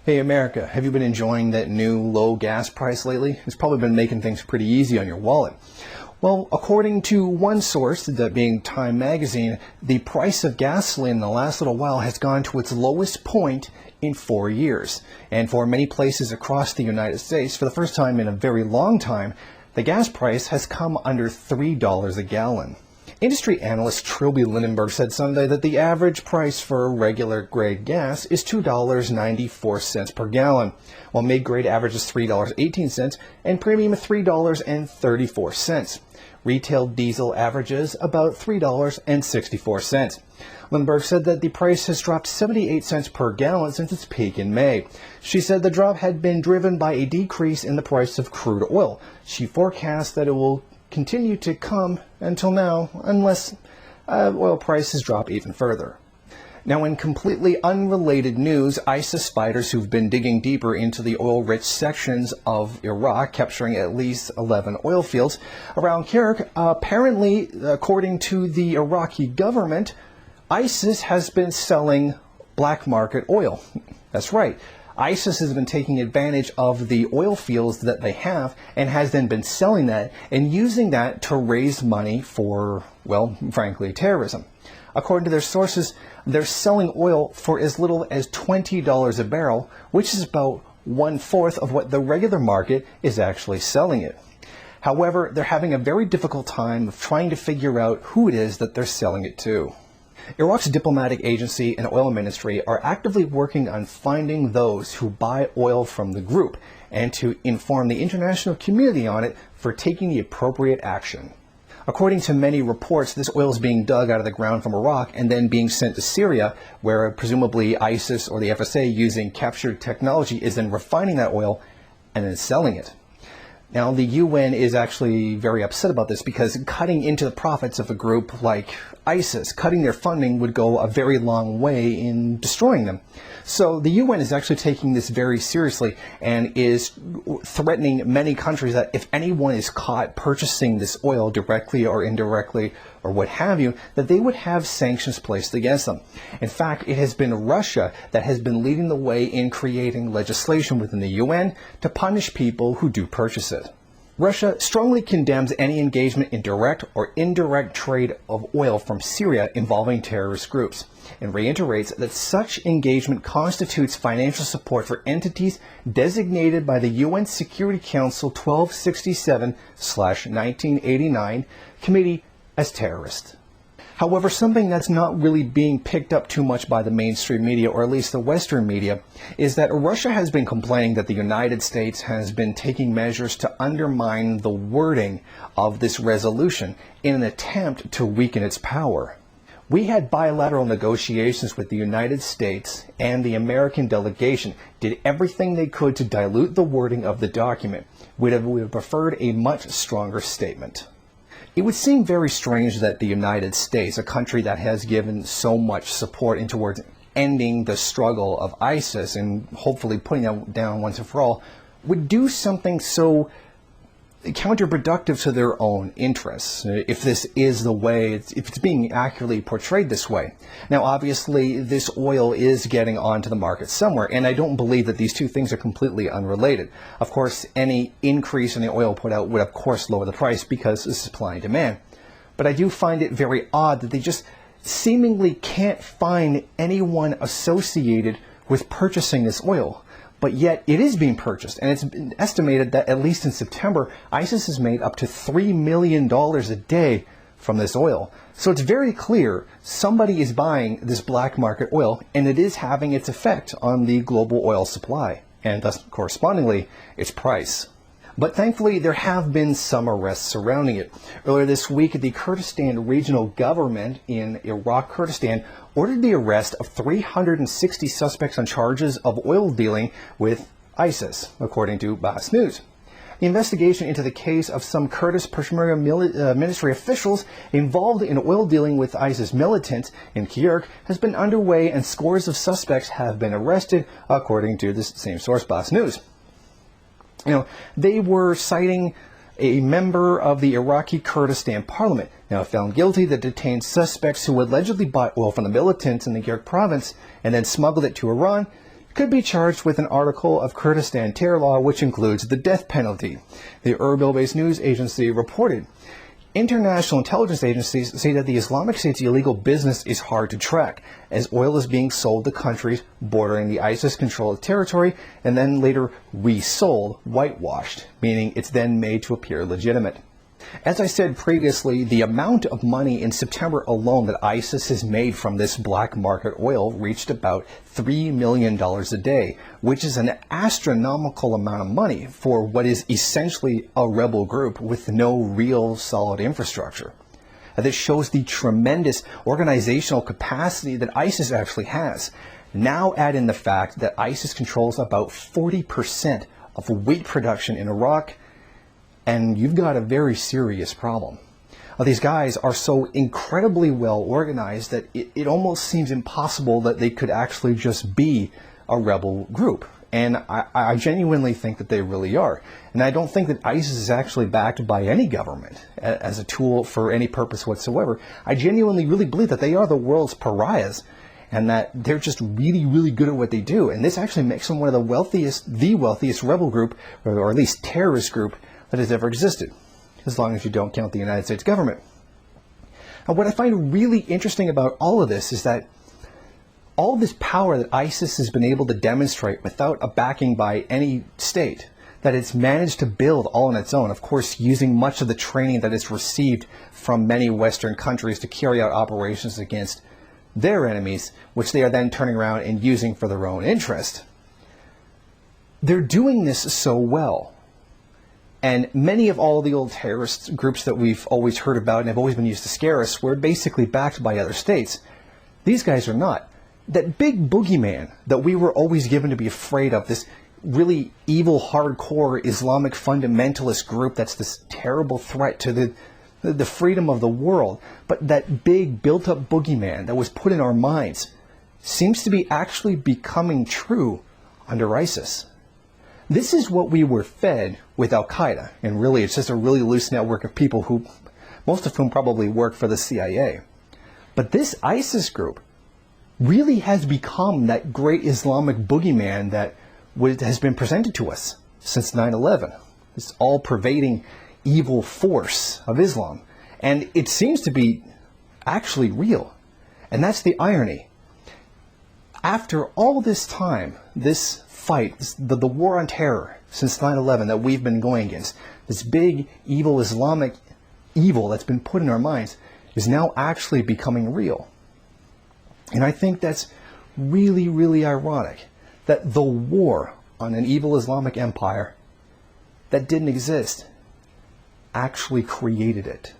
Hey America, have you been enjoying that new low gas price lately? It's probably been making things pretty easy on your wallet. Well, according to one source, that being Time magazine, the price of gasoline in the last little while has gone to its lowest point in 4 years. And for many places across the United States, for the first time in a very long time, the gas price has come under $3 a gallon. Industry analyst Trilby Lindenberg said Sunday that the average price for regular grade gas is $2.94 per gallon, while mid-grade averages $3.18 and premium $3.34. Retail diesel averages about $3.64. Lindenberg said that the price has dropped 78 cents per gallon since its peak in May. She said the drop had been driven by a decrease in the price of crude oil. She forecasts that it will continue to come until now, unless oil prices drop even further. Now, in completely unrelated news, ISIS fighters who've been digging deeper into the oil-rich sections of Iraq, capturing at least 11 oil fields around Kirkuk, apparently, according to the Iraqi government, ISIS has been selling black market oil. That's right. ISIS has been taking advantage of the oil fields that they have and has then been selling that and using that to raise money for, well, frankly, terrorism. According to their sources, they're selling oil for as little as $20 a barrel, which is about 1/4 of what the regular market is actually selling it. However, they're having a very difficult time of trying to figure out who it is that they're selling it to. Iraq's diplomatic agency and oil ministry are actively working on finding those who buy oil from the group and to inform the international community on it for taking the appropriate action. According to many reports, this oil is being dug out of the ground from Iraq and then being sent to Syria, where presumably ISIS or the FSA, using captured technology, is then refining that oil and then selling it. Now, the UN is actually very upset about this because cutting into the profits of a group like ISIS, cutting their funding, would go a very long way in destroying them. So the UN is actually taking this very seriously and is threatening many countries that if anyone is caught purchasing this oil directly or indirectly or what have you, that they would have sanctions placed against them. In fact, it has been Russia that has been leading the way in creating legislation within the UN to punish people who do purchase it. Russia strongly condemns any engagement in direct or indirect trade of oil from Syria involving terrorist groups and reiterates that such engagement constitutes financial support for entities designated by the UN Security Council 1267/1989 Committee as terrorist. However, something that's not really being picked up too much by the mainstream media, or at least the Western media, is that Russia has been complaining that the United States has been taking measures to undermine the wording of this resolution in an attempt to weaken its power. We had bilateral negotiations with the United States, and the American delegation did everything they could to dilute the wording of the document. We would have preferred a much stronger statement. It would seem very strange that the United States, a country that has given so much support towards ending the struggle of ISIS and hopefully putting that down once and for all, would do something so counterproductive to their own interests, if this is the way, if it's being accurately portrayed this way. Now, obviously, this oil is getting onto the market somewhere, and I don't believe that these two things are completely unrelated. Of course, any increase in the oil put out would, of course, lower the price because of supply and demand. But I do find it very odd that they just seemingly can't find anyone associated with purchasing this oil. But yet it is being purchased, and it's been estimated that at least in September, ISIS has made up to $3 million a day from this oil. So it's very clear somebody is buying this black market oil, and it is having its effect on the global oil supply, and thus correspondingly its price. But thankfully, there have been some arrests surrounding it. Earlier this week, the Kurdistan regional government in Iraq, Kurdistan, ordered the arrest of 360 suspects on charges of oil dealing with ISIS, according to Bahas News. The investigation into the case of some Kurdish Peshmerga ministry officials involved in oil dealing with ISIS militants in Kirkuk has been underway, and scores of suspects have been arrested, according to this same source, Bahas News. They were citing a member of the Iraqi Kurdistan parliament, now found guilty, that detained suspects who allegedly bought oil from the militants in the Kirkuk province and then smuggled it to Iran, could be charged with an article of Kurdistan terror law which includes the death penalty, the Erbil-based news agency reported. International intelligence agencies say that the Islamic State's illegal business is hard to track, as oil is being sold to countries bordering the ISIS-controlled territory and then later resold, whitewashed, meaning it's then made to appear legitimate. As I said previously, the amount of money in September alone that ISIS has made from this black market oil reached about $3 million a day, which is an astronomical amount of money for what is essentially a rebel group with no real solid infrastructure. This shows the tremendous organizational capacity that ISIS actually has. Now add in the fact that ISIS controls about 40% of wheat production in Iraq, and you've got a very serious problem. These guys are so incredibly well organized that it almost seems impossible that they could actually just be a rebel group. And I genuinely think that they really are. And I don't think that ISIS is actually backed by any government as a tool for any purpose whatsoever. I genuinely really believe that they are the world's pariahs and that they're just really, really good at what they do. And this actually makes them one of the wealthiest rebel group, or at least terrorist group, that has ever existed, as long as you don't count the United States government. And what I find really interesting about all of this is that all this power that ISIS has been able to demonstrate without a backing by any state, that it's managed to build all on its own, of course using much of the training that it's received from many Western countries to carry out operations against their enemies, which they are then turning around and using for their own interest. They're doing this so well. And many of all the old terrorist groups that we've always heard about and have always been used to scare us were basically backed by other states. These guys are not. That big boogeyman that we were always given to be afraid of, this really evil, hardcore Islamic fundamentalist group that's this terrible threat to the freedom of the world, but that big built-up boogeyman that was put in our minds seems to be actually becoming true under ISIS. This is what we were fed with Al-Qaeda, and really it's just a really loose network of people who, most of whom probably work for the CIA. But this ISIS group really has become that great Islamic boogeyman that has been presented to us since 9/11. This all-pervading evil force of Islam. And it seems to be actually real. And that's the irony. After all this time, this fight, the war on terror since 9/11 that we've been going against, this big evil Islamic evil that's been put in our minds, is now actually becoming real. And I think that's really, really ironic that the war on an evil Islamic empire that didn't exist actually created it.